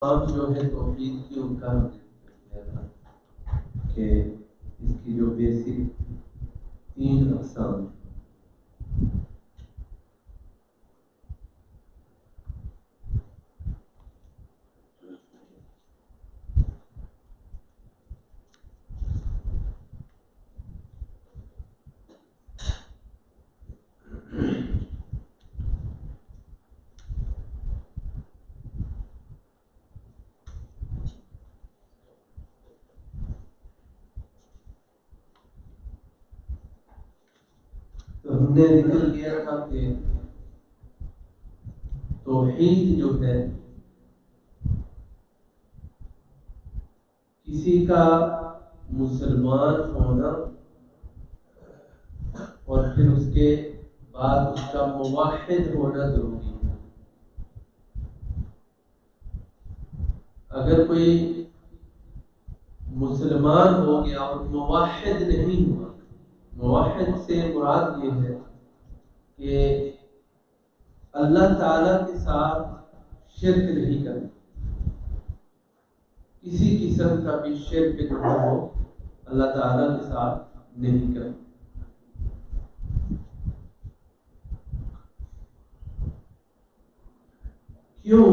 عام جو ہے توحید کی ان کا کہ اس کی جو بیسک 3 اقسام تو ہم نے ذکر کیا تھا کہ توحید جو ہے کسی کا مسلمان ہونا اور پھر اس کے بعد اس کا موحد ہونا ضروری ہے. اگر کوئی مسلمان ہو گیا اور موحد نہیں ہوا، موحد سے مراد یہ ہے کہ اللہ تعالیٰ کے ساتھ شرک نہیں کرنا، کسی قسم کا بھی شرک جو ہے وہ اللہ تعالیٰ کے ساتھ نہیں کرنا. کیوں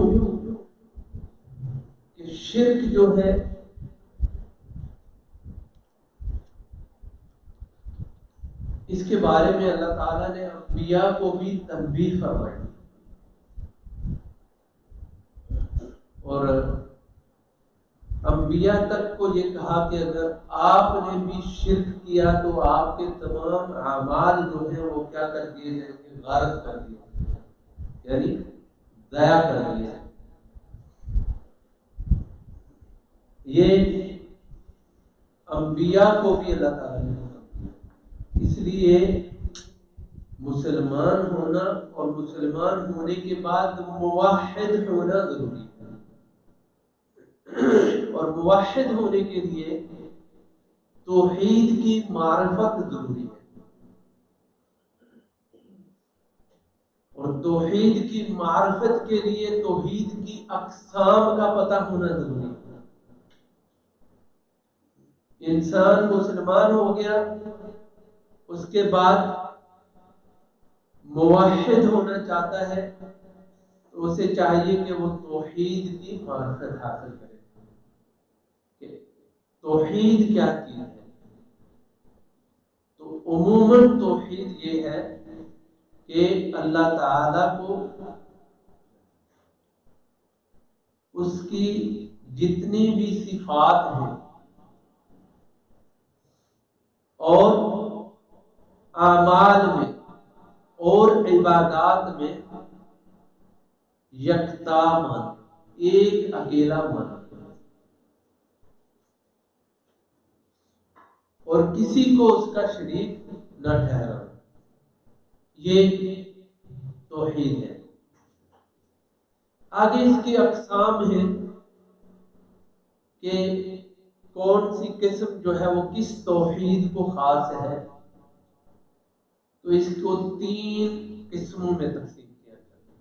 کہ شرک جو ہے اس کے بارے میں اللہ تعالیٰ نے انبیاء کو بھی تنبیہ فرمائی، اور انبیاء تک کو یہ کہا کہ اگر آپ نے بھی شرک کیا تو آپ کے تمام اعمال جو ہیں وہ کیا کر دیے جائیں گے، غارت کر دیے، یعنی ضائع کر دیے. یہ انبیاء کو بھی اللہ تعالیٰ نے حکم دیا. اس لیے مسلمان ہونا اور مسلمان ہونے کے بعد موحد ہونا ضروری ہے، اور موحد ہونے کے لیے توحید کی معرفت ضروری ہے، اور توحید کی معرفت کے لیے توحید کی اقسام کا پتہ ہونا ضروری ہے. انسان مسلمان ہو گیا، اس کے بعد موحد ہونا چاہتا ہے تو اسے چاہیے کہ وہ توحید کی معرفت حاصل کرے کہ توحید کیا چیز ہے. تو عموماً توحید یہ ہے کہ اللہ تعالیٰ کو اس کی جتنی بھی صفات ہیں اور اعمال میں اور عبادات میں یکتا مان، ایک اکیلا مان، اور کسی کو اس کا شریک نہ ٹھہرانا. یہ توحید ہے. آگے اس کی اقسام ہیں کہ کون سی قسم جو ہے وہ کس توحید کو خاص ہے. تو اس کو 3 قسموں میں تقسیم کیا جاتا ہے.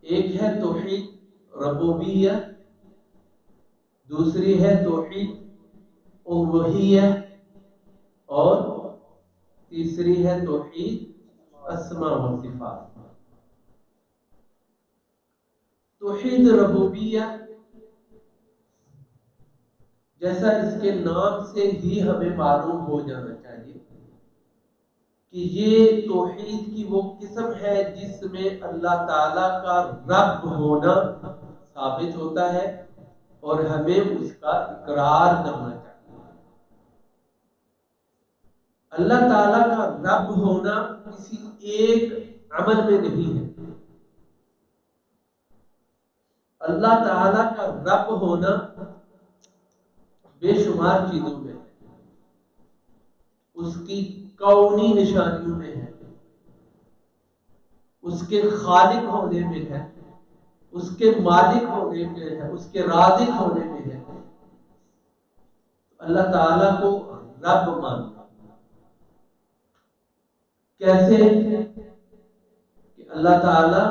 ایک ہے توحید ربوبیہ، دوسری ہے توحید الوہیہ، اور تیسری ہے توحید اسماء و صفات. توحید ربوبیہ جیسا اس کے نام سے ہی ہمیں معلوم ہو جانا چاہیے کہ یہ توحید کی وہ قسم ہے جس میں اللہ تعالیٰ کا رب ہونا ثابت ہوتا ہے اور ہمیں اس کا اقرار کرنا چاہیے. اللہ تعالیٰ کا رب ہونا کسی ایک عمل میں نہیں ہے. اللہ تعالیٰ کا رب ہونا بے شمار چیزوں میں ہے. اس کی کونی نشانیوں میں ہے، اس کے خالق ہونے میں ہے، اس کے مالک ہونے میں ہے، اس کے رازق ہونے میں ہے. اللہ تعالیٰ کو رب ماننا کیسے کہ اللہ تعالیٰ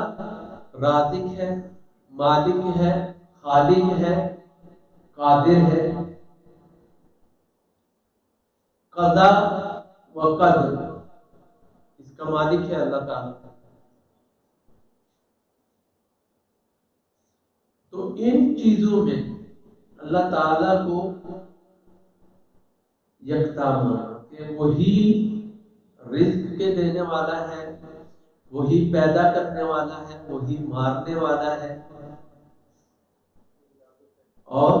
رازق ہے، مالک ہے، خالق ہے، قادر ہے، قضا و قدر، اس کا مالک ہے اللہ تعالیٰ۔ تو ان چیزوں میں اللہ تعالیٰ کو یکتا مانا کہ وہی رزق کے دینے والا ہے، وہی پیدا کرنے والا ہے، وہی مارنے والا ہے، اور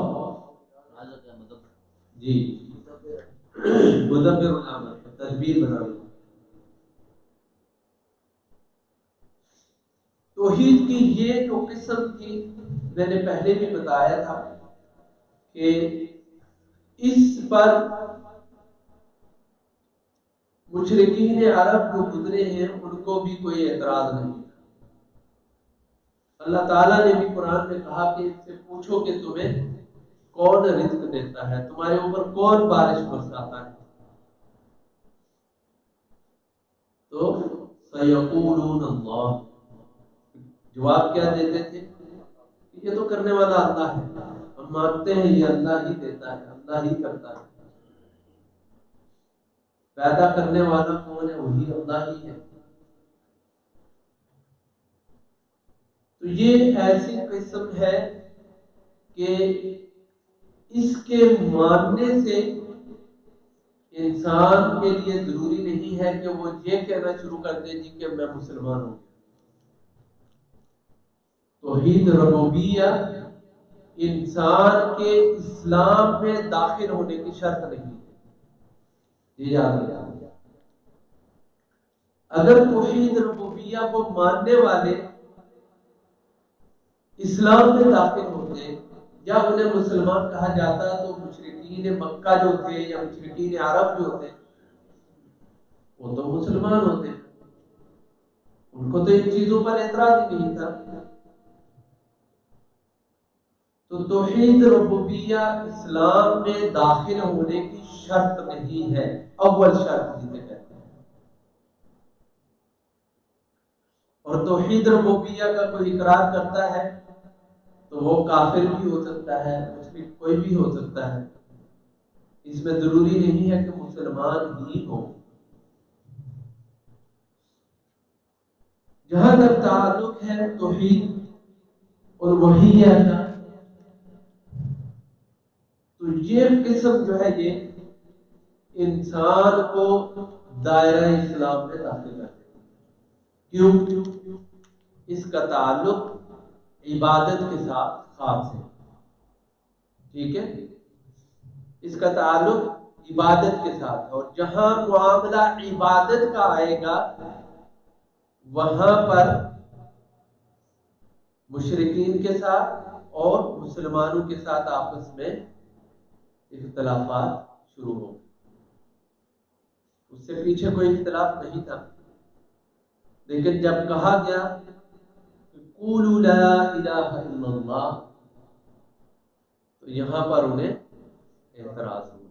جی مدبر الامر، تدبیر بنا لو۔ توحید کی یہ جو قسم کی میں نے پہلے بھی بتایا تھا کہ اس پر مشرکین عرب جو گزرے ہیں ان کو بھی کوئی اعتراض نہیں۔ اللہ تعالیٰ نے بھی قرآن میں کہا کہ ان سے پوچھو کہ تمہیں کون رزق دیتا ہے، تمہارے اوپر کون بارش برساتا ہے، تو سیقولون اللہ، جواب کیا دیتے تھے؟ یہ تو کرنے والا اللہ ہے، ہم مانتے ہیں یہ اللہ ہی دیتا ہے، اللہ ہی کرتا ہے، پیدا کرنے والا کون ہے؟ وہی اللہ ہی ہے۔ تو یہ ایسی قسم ہے کہ اس کے ماننے سے انسان کے لیے ضروری نہیں ہے کہ وہ یہ کہنا شروع کر دے جی کہ میں مسلمان ہوں۔ توحید ربوبیہ انسان کے اسلام میں داخل ہونے کی شرط نہیں ہے، یہ یاد رکھیں۔ اگر توحید ربوبیہ کو ماننے والے اسلام میں داخل ہوتے یا انہیں مسلمان کہا جاتا تو مشرکین مکہ جو تھے یا مشرکین عرب جو تھے وہ تو مسلمان ہوتے، ان کو تو ان چیزوں پر اعتراض ہی نہیں تھا۔ تو توحید ربوبیہ اسلام میں داخل ہونے کی شرط نہیں ہے، اول شرط جسے کہتے ہیں۔ اور توحید ربوبیہ کا کوئی اقرار کرتا ہے تو وہ کافر بھی ہو سکتا ہے، مشرک کوئی بھی ہو سکتا ہے، اس میں ضروری نہیں ہے کہ مسلمان ہی ہو۔ جہاں تک تعلق ہے توحید اور وحیہ کا، تو یہ قسم جو ہے یہ انسان کو دائرہ اسلام میں داخل کرتے ہیں۔ کیوں؟ اس کا تعلق عبادت کے ساتھ خاص ہے، ٹھیک ہے، اس کا تعلق عبادت کے ساتھ، اور جہاں معاملہ عبادت کا آئے گا وہاں پر مشرکین کے ساتھ اور مسلمانوں کے ساتھ آپس میں اختلافات شروع ہو گئے۔ اس سے پیچھے کوئی اختلاف نہیں تھا، لیکن جب کہا گیا کہ قولوا لا الہ الا اللہ، تو یہاں پر انہیں اعتراض ہوا۔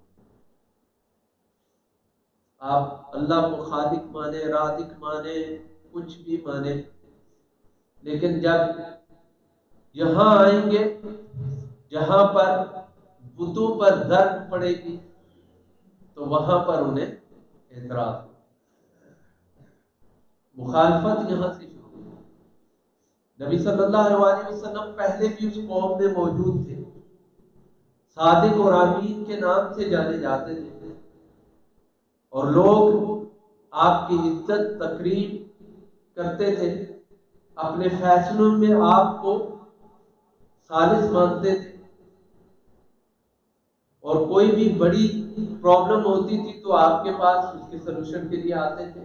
آپ اللہ کو خالق مانے، رازق مانے، کچھ بھی مانے، لیکن جب یہاں آئیں گے جہاں پر بتوں پر ضرب پڑے گی تو وہاں پر انہیں اعتراض ہوا، مخالفت یہاں سے شروع ہوئی۔ نبی صلی اللہ علیہ وسلم پہلے بھی اس قوم میں موجود تھے، صادق اور امین کے نام سے جانے جاتے تھے، اور لوگ آپ کی عزت تکریم کرتے تھے، اپنے فیصلوں میں آپ کو خالص مانتے تھے، اور کوئی بھی بڑی پرابلم ہوتی تھی تو آپ کے پاس اس کے سلوشن کے لیے آتے تھے۔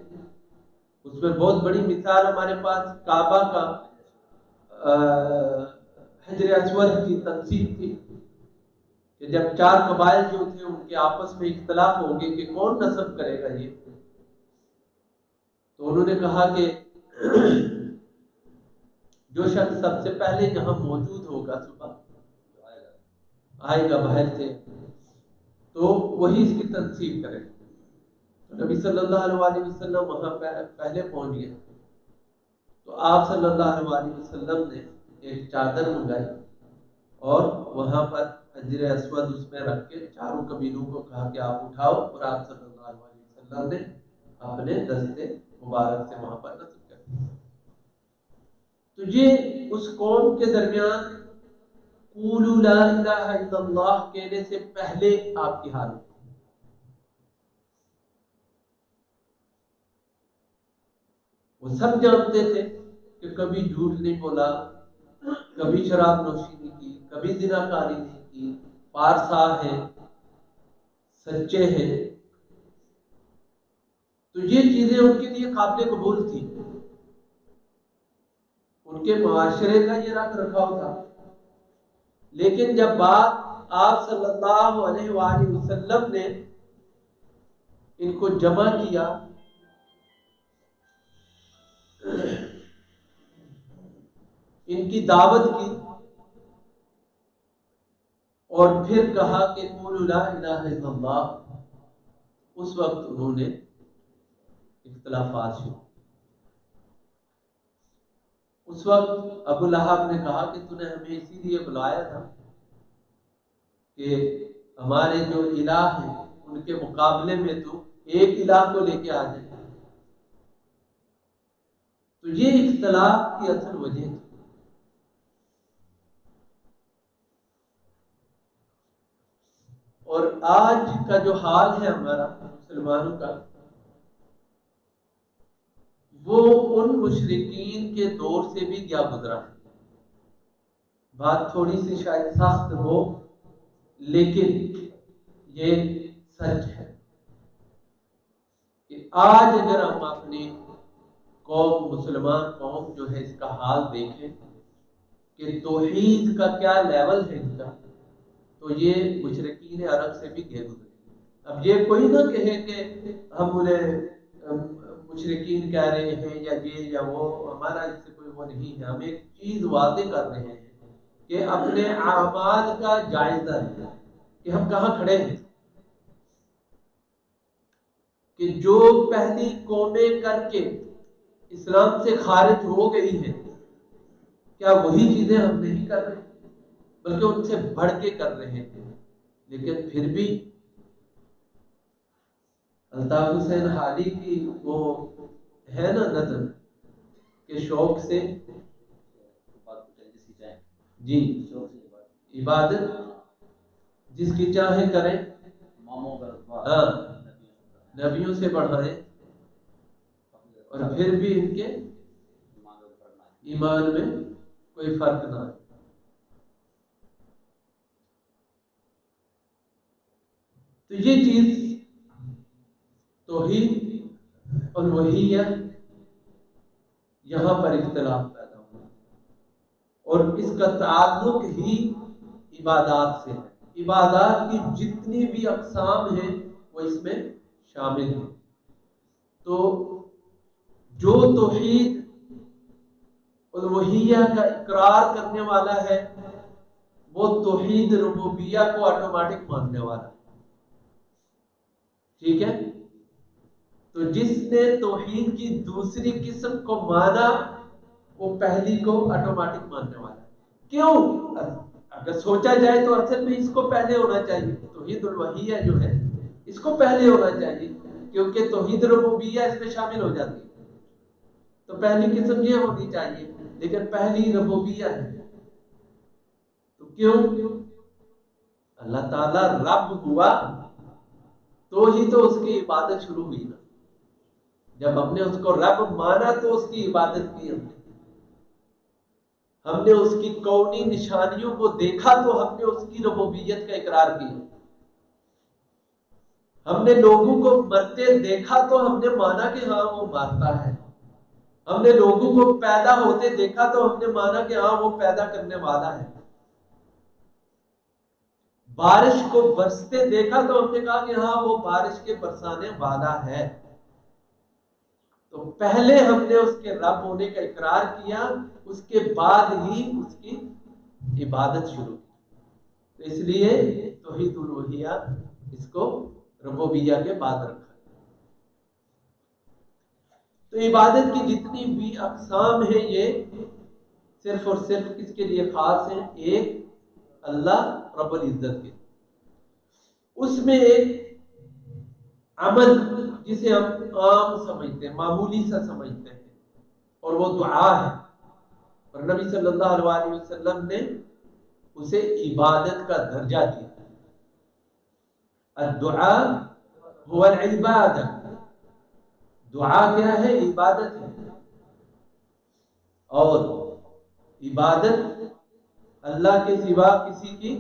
اس میں بہت بڑی مثال ہمارے پاس کعبہ کا حجر اسود کی تنصیب تھی کہ جب چار قبائل جو تھے ان کے آپس میں اختلاف ہو گئے کہ کون نصب کرے گا یہ، تو انہوں نے کہا کہ جو شخص سب سے پہلے یہاں موجود ہوگا صبح آئے گا باہر سے تو وہی اس کی تنصیب کرے گا۔ تو نبی صلی اللہ علیہ وسلم وہاں پہلے پہنچ گئے، تو آپ صلی اللہ علیہ وسلم نے ایک چادر منگائی اور وہاں پر حجر اسود اس میں رکھ کے چاروں قبیلوں کو کہا کہ آپ اٹھاؤ، اور آپ صلی اللہ علیہ وسلم نے اپنے دستے مبارک سے وہاں پر نصب کر دیا۔ تو یہ اس قوم کے درمیان قولوا لا الہ الا اللہ کہنے سے پہلے آپ کی حالت، وہ سب جانتے تھے کہ کبھی جھوٹ نہیں بولا، کبھی شراب نوشی نہیں کی، کبھی زناکاری نہیں کی، پارسا ہے، سچے ہیں، تو یہ چیزیں ان کے لیے قابل قبول تھی، ان کے معاشرے کا یہ رکھ رکھاؤ تھا۔ لیکن جب بات آپ صلی اللہ علیہ وآلہ وسلم نے ان کو جمع کیا، ان کی دعوت کی، اور پھر کہا کہ قولوا لا الہ الا اللہ، اس وقت انہوں نے اختلافات شروع۔ اس وقت ابو لہب نے کہا کہ تو نے ہمیں اسی لیے بلایا تھا کہ ہمارے جو الہ ہیں ان کے مقابلے میں تو ایک الہ کو لے کے آ جائے۔ تو یہ اختلاف کی اصل وجہ تھی۔ اور آج کا جو حال ہے ہمارا مسلمانوں کا، وہ ان مشرکین کے دور سے بھی کیا گزرا ہے۔ بات تھوڑی سی شاید سخت ہو، لیکن یہ سچ ہے کہ آج اگر ہم اپنی قوم، مسلمان قوم جو ہے، اس کا حال دیکھیں کہ توحید کا کیا لیول ہے ان کا، تو یہ مشرکین عرب سے بھی گئے گزرے۔ اب یہ کوئی نہ کہے کہ ہم انہیں مشرکین کہہ رہے ہیں یا یہ یا وہ، ہمارا اس سے کوئی وہ نہیں ہے۔ ہم ایک چیز واضح کر رہے ہیں کہ اپنے اعمال کا جائزہ ہے کہ ہم کہاں کھڑے ہیں، کہ جو پہلی قومیں کر کے اسلام سے خارج ہو گئی ہیں، کیا وہی چیزیں ہم نہیں کر رہے، بلکہ ان سے بڑھ کے کر رہے ہیں۔ لیکن پھر بھی الطاف حسین حالی کی وہ ہے نا نظم کہ شوق سے جی عبادت جس کی چاہے کریں، ہاں نبیوں سے بڑھائیں، اور پھر بھی ان کے ایمان میں کوئی فرق نہ آئے۔ تو یہ چیز توحید اور الوہیہ، یہاں پر اختلاف پیدا ہوا، اور اس کا تعلق ہی عبادات سے ہے۔ عبادات کی جتنی بھی اقسام ہیں وہ اس میں شامل ہیں۔ تو جو توحید الوہیہ کا اقرار کرنے والا ہے، وہ توحید ربوبیہ کو آٹومیٹک ماننے والا ہے، ٹھیک ہے؟ تو جس نے توحید کی دوسری قسم کو مانا، وہ پہلی کو آٹومیٹک ماننے والا ہے۔ کیوں؟ اگر سوچا جائے تو اصل میں اس کو پہلے ہونا چاہیے، توحید الوہیہ جو ہے اس کو پہلے ہونا چاہیے، کیونکہ توحید ربوبیہ اس میں شامل ہو جاتی ہے۔ تو پہلی قسم یہ ہونی چاہیے، لیکن پہلی ربوبیہ ہے۔ تو کیوں؟ اللہ تعالیٰ رب ہوا تو ہی تو اس کی عبادت شروع ہوئی نا۔ جب ہم نے اس کو رب مانا تو اس کی عبادت کی ہم نے اس کی کونی نشانیوں کو دیکھا تو ہم نے اس کی ربوبیت کا اقرار کیا، ہم نے لوگوں کو مرتے دیکھا تو ہم نے مانا کہ ہاں وہ مارتا ہے، ہم نے لوگوں کو پیدا ہوتے دیکھا تو ہم نے مانا کہ ہاں وہ پیدا کرنے والا ہے، بارش کو برستے دیکھا تو ہم نے کہا کہ ہاں وہ بارش کے برسانے والا ہے۔ تو پہلے ہم نے اس کے رب ہونے کا اقرار کیا، اس کے بعد ہی اس کی عبادت شروع کی۔ تو اس لیے توحید الوہیہ اس کو ربوبیہ کے بعد رکھا۔ تو عبادت کی جتنی بھی اقسام ہیں، یہ صرف اور صرف کس کے لیے خاص ہیں؟ ایک اللہ رب العزت کے. اس میں ایک عمل جسے ہم عام سمجھتے ہیں، معمولی سا سمجھتے ہیں، اور وہ دعا ہے. اور نبی صلی اللہ علیہ وسلم نے اسے عبادت کا درجہ دیا. الدعاء هو العبادہ، دعا کیا ہے؟ عبادت ہے. اور عبادت اللہ کے سوا کسی کی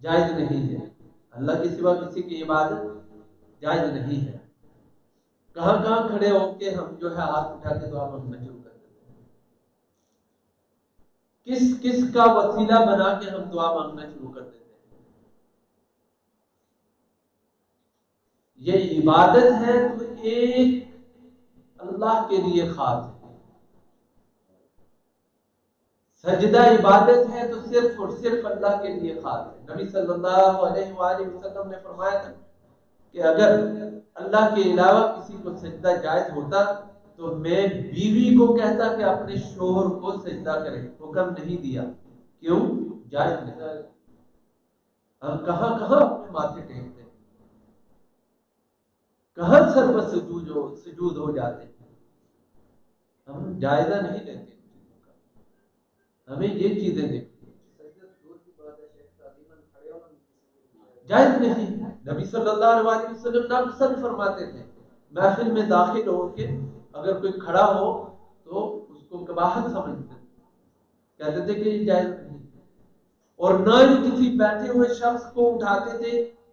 جائز نہیں ہے. اللہ کے سوا کسی کی عبادت جائز نہیں ہے. کہاں کہاں کھڑے ہو کے ہم جو ہے ہاتھ اٹھا کے دعا مانگنا شروع کر دیتے ہیں؟ کس کس کا وسیلہ بنا کے ہم دعا مانگنا شروع کر دیتے ہیں؟ یہ عبادت ہے تو ایک اللہ کے لیے خاص ہے. سجدہ عبادت ہے تو صرف اور صرف اللہ کے لیے خاص ہے. نبی صلی اللہ علیہ وآلہ وسلم نے فرمایا تھا کہ اگر اللہ کے علاوہ کسی کو سجدہ جائز ہوتا تو میں بیوی کو کہتا کہ اپنے شوہر کو سجدہ کرے. حکم نہیں دیا. کیوں؟ جائز نہیں. ہم کہاں کہاں اپنے ماتھے ٹیکتے ہیں، کہاں سر پر سجود ہو جاتے ہیں. ہم جائزہ نہیں لیتے. ہمیں یہ چیزیں دیکھیں جائز نہیں. نبی صلی اللہ علیہ وسلم ناپسند فرماتے تھے محفل میں داخل ہو کے اگر کوئی کھڑا ہو تو اس کو کباہت سمجھتے تھے، کہتے تھے کہ یہ جائز نہیں. اور نہ ہی کسی بیٹھے ہوئے شخص کو اٹھاتے تھے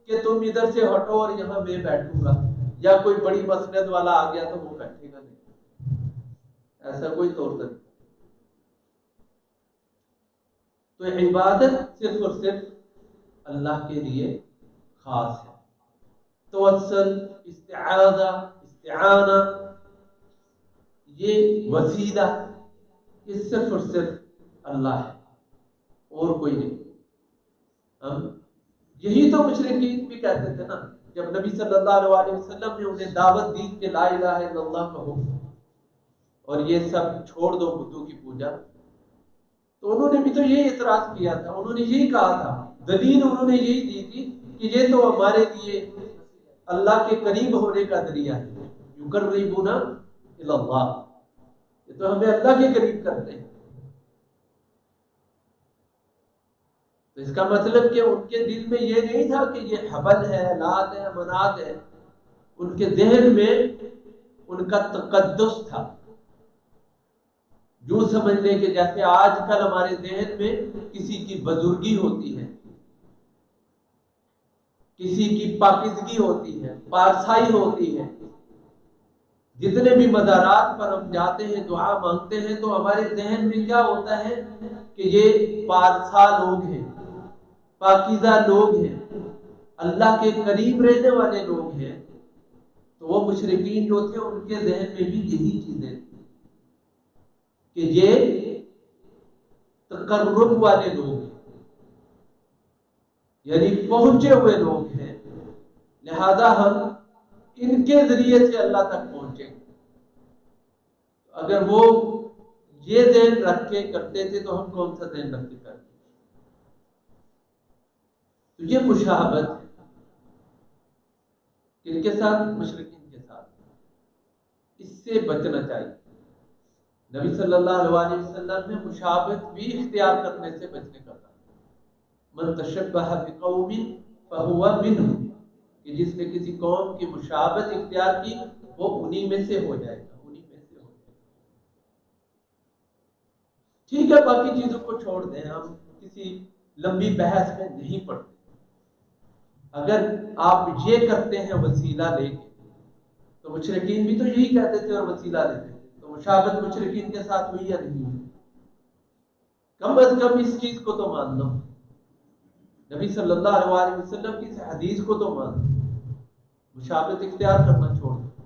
کہ تم ادھر سے ہٹو اور یہاں میں بیٹھوں گا، یا کوئی بڑی مسند والا آ گیا تو وہ بیٹھے گا نہیں. ایسا کوئی طور طریقہ. تو عبادت صرف اور صرف اللہ کے لیے خاص ہے. توسل، استعاذہ، استعانہ، یہ وسیلہ، یہ صرف اور صرف اللہ ہے اور کوئی نہیں. یہی تو مشرکین بھی کہتے تھے نا جب نبی صلی اللہ علیہ وسلم نے انہیں دعوت دی کہ لا الہ الا اللہ کہو اور یہ سب چھوڑ دو بتوں کی پوجا، تو انہوں نے بھی تو یہی اعتراض کیا تھا. انہوں نے یہی کہا تھا، دلیل انہوں نے یہی دی تھی کہ یہ تو ہمارے لیے اللہ کے قریب ہونے کا ذریعہ ہے. یقربونا الی اللہ، یہ تو ہمیں اللہ کے قریب کرتے ہیں. تو اس کا مطلب کہ ان کے دل میں یہ نہیں تھا کہ یہ حبل ہے، لات ہے، منات ہے. ان کے ذہن میں ان کا تقدس تھا. جو سمجھ لیں کہ جیسے آج کل ہمارے ذہن میں کسی کی بزرگی ہوتی ہے، کسی کی پاکیزگی ہوتی ہے، پارسائی ہوتی ہے. جتنے بھی مزارات پر ہم جاتے ہیں دعا مانگتے ہیں تو ہمارے ذہن میں کیا ہوتا ہے کہ یہ پارسا لوگ ہیں، پاکیزہ لوگ ہیں، اللہ کے قریب رہنے والے لوگ ہیں. تو وہ مشرکین جو تھے ان کے ذہن میں بھی یہی چیزیں تھیں کہ یہ تقرب والے لوگ ہیں، یعنی پہنچے ہوئے لوگ ہیں، لہذا ہم ان کے ذریعے سے اللہ تک پہنچیں گے. اگر وہ یہ ذہن رکھ کے کرتے تھے تو ہم کون سا ذہن رکھ کے کرتے؟ تو یہ مشابہت ہے کن کے ساتھ؟ مشرکین کے ساتھ. اس سے بچنا چاہیے. نبی صلی اللہ علیہ وسلم نے مشابہت بھی اختیار کرنے سے بچنے کا کہا. من تشبہ بقوم فہو منہم، کہ جس نے کسی قوم کی مشابہت اختیار کی وہ انہی میں سے ہو جائے گا، انہی میں سے ہو جائے گا. ٹھیک ہے، باقی چیزوں کو چھوڑ دیں، ہم کسی لمبی بحث میں نہیں پڑتے. اگر آپ یہ کرتے ہیں وسیلہ لے کے تو مشرکین بھی تو یہی کہتے تھے اور وسیلہ لیتے تھے. تو مشابہت مشرکین کے ساتھ ہوئی یا نہیں ہوئی؟ کم از کم اس چیز کو تو مان لو. نبی صلی اللہ علیہ وسلم کی اس حدیث کو تو مان لو. مشابہت اختیار کرنا چھوڑ دو.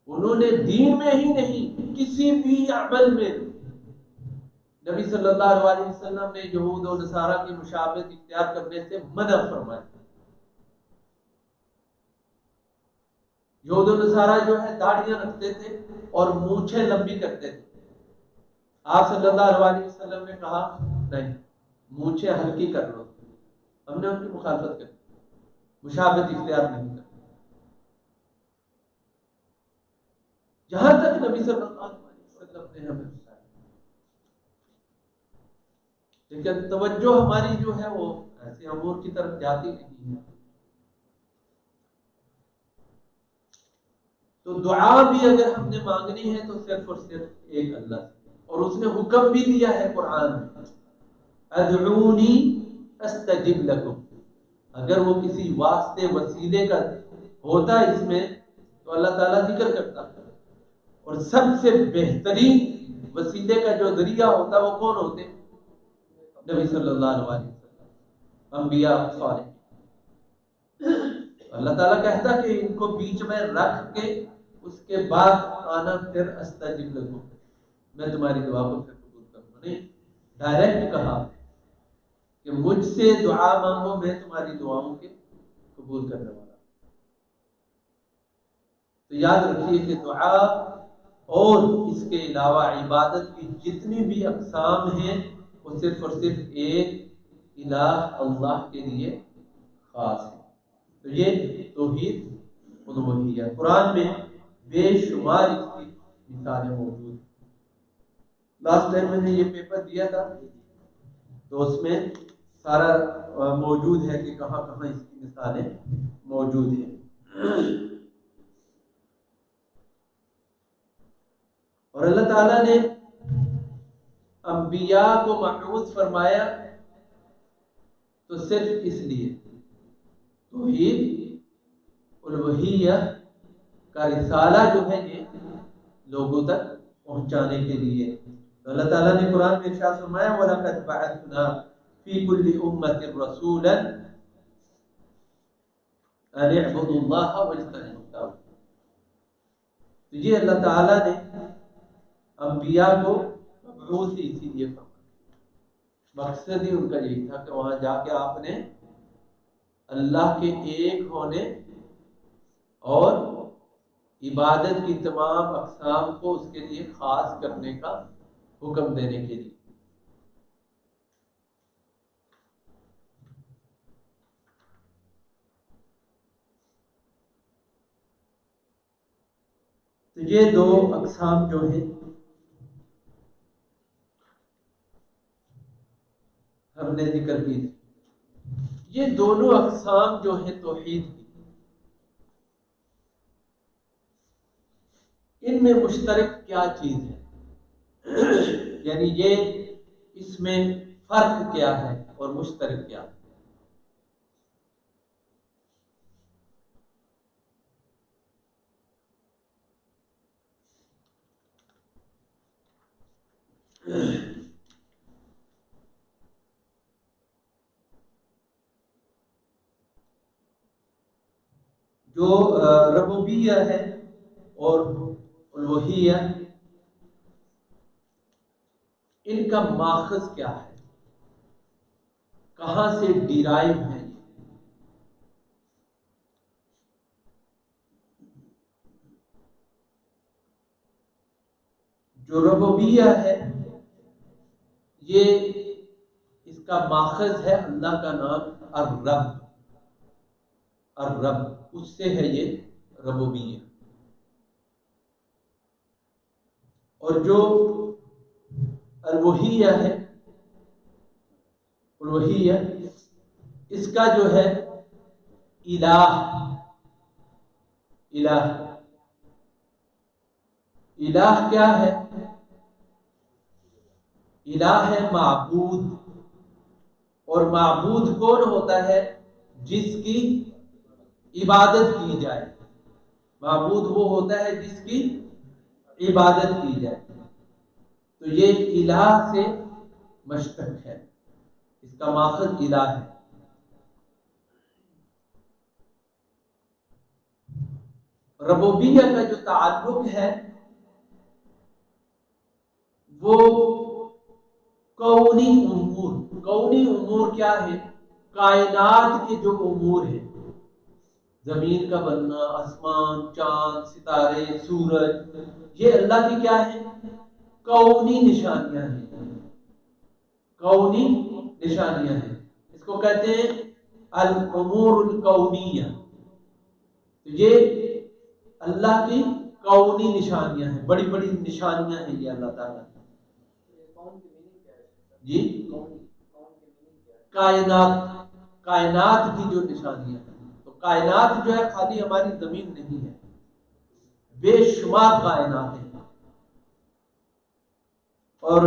انہوں نے دین میں ہی نہیں کسی بھی عمل میں نبی صلی اللہ علیہ وسلم نے یہود و نصارہ کی مشابہت اختیار کرنے سے منع فرمایا. یہود و نصارہ جو ہے داڑیاں رکھتے تھے اور مونچھیں لمبی کرتے تھے. آپ صلی اللہ علیہ وسلم نے کہا نہیں، مونچھیں ہلکی کر لو. ہم نے ان کی مخالفت کر دی، مشابہت اختیار نہیں کر. جہاں تک نبی صلی اللہ علیہ وسلم نے ہمیں بتایا، لیکن توجہ ہماری جو ہے وہ ایسے امور کی طرف جاتی نہیں ہے. تو دعا بھی اگر ہم نے مانگنی ہے تو صرف اور صرف ایک اللہ سے، اور اس نے حکم بھی دیا ہے قرآن میں، ادعونی استجب لکم. اگر وہ کسی واسطے وسیلے کا ہوتا اس میں تو اللہ تعالیٰ ذکر کرتا ہے. اور سب سے بہترین وسیلے کا جو ذریعہ ہوتا وہ کون ہوتے؟ نبی صلی اللہ علیہ وسلم، انبیاء صالح. اللہ تعالیٰ کہتا کہ ان کو بیچ میں رکھ کے اس کے بعد آنا پھر استجب لکم، میں تمہاری دعا کو پھر قبول کروں گا. نہیں، ڈائریکٹ کہا کہ مجھ سے دعا مانگو، میں تمہاری دعاؤں کے قبول کرنے والا. تو یاد رکھیے کہ دعا اور اس کے علاوہ عبادت کی جتنی بھی اقسام ہیں وہ صرف اور صرف ایک الہ اللہ کے لیے خاص ہے. تو یہ توحید الوہیہ، قرآن میں بے شمار اس کی مثالیں موجود ہیں. لاسٹ ٹائم میں نے یہ پیپر دیا تھا تو اس میں سارا موجود ہے کہ کہاں کہاں اس کی مثالیں موجود ہیں. اور اللہ تعالیٰ نے انبیاء کو مبعوث فرمایا تو صرف اس لیے توحید الوہیہ کا رسالہ جو ہے یہ لوگوں تک پہنچانے کے لیے. تو اللہ تعالیٰ نے قرآن میں ارشاد فرمایا وَلَقَدْ بَعَثْنَا فِي كُلِّ أُمَّةٍ رَسُولًا أَنِ اعْبُدُوا اللَّهَ وَاجْتَنِبُوا الطَّاغُوتَ. تو یہ اللہ تعالیٰ نے انبیاء کو مبعوث اسی لیے فرمایا، مقصد ہی ان کا یہی تھا کہ وہاں جا کے آپ نے اللہ کے ایک ہونے اور عبادت کی تمام اقسام کو اس کے لیے خاص کرنے کا حکم دینے کے لیے. تو یہ دو اقسام جو ہیں ہم نے ذکر کی تھی. یہ دونوں اقسام جو ہیں توحید کی، ان میں مشترک کیا چیز ہے؟ یعنی یہ اس میں فرق کیا ہے اور مشترک کیا ہے؟ جو ربوبیہ ہے اور الوہیہ، ان کا ماخذ کیا ہے؟ کہاں سے ڈیرائیو ہے؟ جو ربوبیہ ہے یہ اس کا ماخذ ہے اللہ کا نام الرب. الرب اس سے ہے یہ ربوبیہ. اور جو الوہیہ ہے، الوہیہ اس کا جو ہے الہ. الہ الہ کیا ہے؟ الہ ہے معبود. اور معبود کون ہوتا ہے؟ جس کی عبادت کی جائے. معبود وہ ہوتا ہے جس کی عبادت کی جائے. تو یہ الہ سے مشتق ہے، اس کا ماخذ الہ ہے. ربوبیہ کا جو تعلق ہے وہ کونی امور. کونی امور کیا ہے؟ کائنات کے جو امور ہیں زمین کا بننا، آسمان، چاند، ستارے، سورج، یہ اللہ کی کیا ہے؟ کونی نشانیاں ہیں، کونی نشانیاں ہیں، اس کو کہتے ہیں الامور الکونیہ۔ تو یہ اللہ کی کونی نشانیاں ہیں، بڑی بڑی نشانیاں ہیں یہ اللہ تعالیٰ کی۔ جی کائنات، کائنات کی جو نشانیاں ہیں، تو کائنات جو ہے خالی ہماری زمین نہیں ہے، بے شمار کائنات ہیں، اور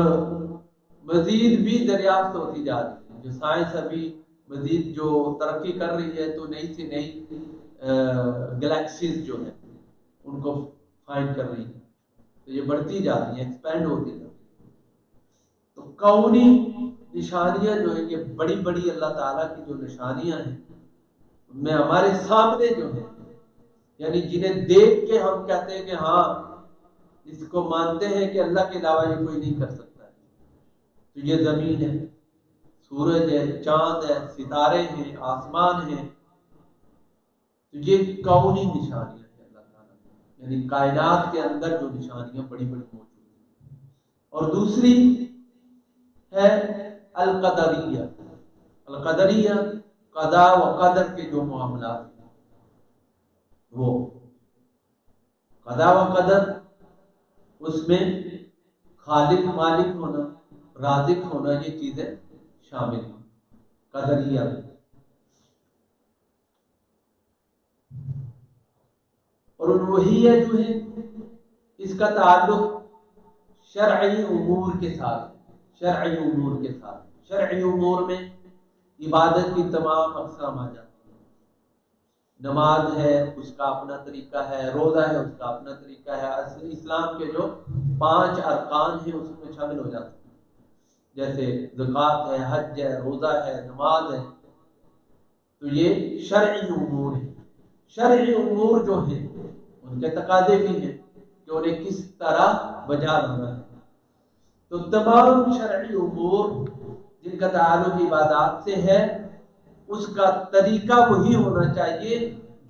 مزید بھی دریافت ہوتی جا رہی ہے۔ جو سائنس ابھی مزید جو ترقی کر رہی ہے تو نئی سے نئی گلیکسیز جو ہیں ان کو فائنڈ کر رہی ہے، تو یہ بڑھتی جا رہی ہے، ایکسپینڈ ہوتی جا رہی ہے۔ تو کونی نشانیاں جو ہیں یہ بڑی بڑی اللہ تعالیٰ کی جو نشانیاں ہیں، ان میں ہمارے سامنے جو ہیں، یعنی جنہیں دیکھ کے ہم کہتے ہیں کہ ہاں اس کو مانتے ہیں کہ اللہ کے علاوہ یہ کوئی نہیں کر سکتا ہے، تو یہ زمین ہے، سورج ہے، چاند ہے، ستارے ہیں، آسمان ہیں، تو یہ کونی نشانیاں ہیں اللہ تعالیٰ، یعنی کائنات کے اندر جو نشانیاں بڑی بڑی موجود ہیں۔ اور دوسری ہے القدریہ۔ القدریہ قضاء و قدر کے جو معاملات ہیں، وہ قضاء و قدر، اس میں خالق مالک ہونا، رازق ہونا، یہ چیزیں شامل ہیں قدریہ میں۔ اور الوہیہ جو ہے اس کا تعلق شرعی امور کے ساتھ، شرعی امور کے ساتھ، شرعی امور میں عبادت کی تمام اقسام آ جاتی ہیں۔ نماز ہے اس کا اپنا طریقہ ہے، روزہ ہے اس کا اپنا طریقہ ہے، اسلام کے جو 5 ارکان ہیں اس میں شامل ہو جاتے ہیں، جیسے زکوٰۃ ہے، حج ہے، روزہ ہے، نماز ہے، تو یہ شرعی امور ہیں۔ شرعی امور جو ہیں ان کے تقاضے بھی ہیں کہ انہیں کس طرح بجا لانا ہے۔ تو تمام شرعی امور جن کا تعلق عبادات سے ہے، اس کا طریقہ وہی ہونا چاہیے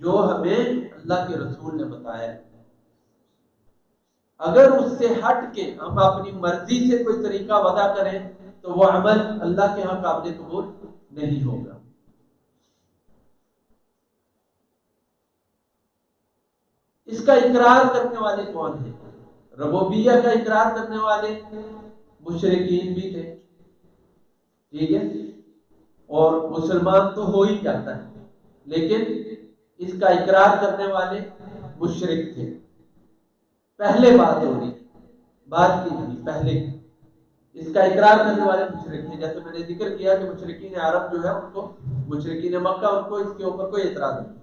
جو ہمیں اللہ کے رسول نے بتایا ہے۔ اگر اس سے ہٹ کے ہم اپنی مرضی سے کوئی طریقہ وضع کریں تو وہ عمل اللہ کے ہاں قابل قبول نہیں ہوگا۔ اس کا اقرار کرنے والے کون ہیں؟ ربوبیہ کا اقرار کرنے والے مشرکین بھی تھے، ٹھیک ہے، اور مسلمان تو ہو ہی جاتا ہے، لیکن اس کا اقرار کرنے والے مشرک تھے۔ پہلے بات ہو رہی، بات کی نہیں، پہلے اس کا اقرار کرنے والے مشرک تھے۔ جیسے میں نے ذکر کیا کہ مشرکین عرب جو ہے ان کو، مشرکین مکہ، ان کو اس کے اوپر کوئی اعتراض نہیں،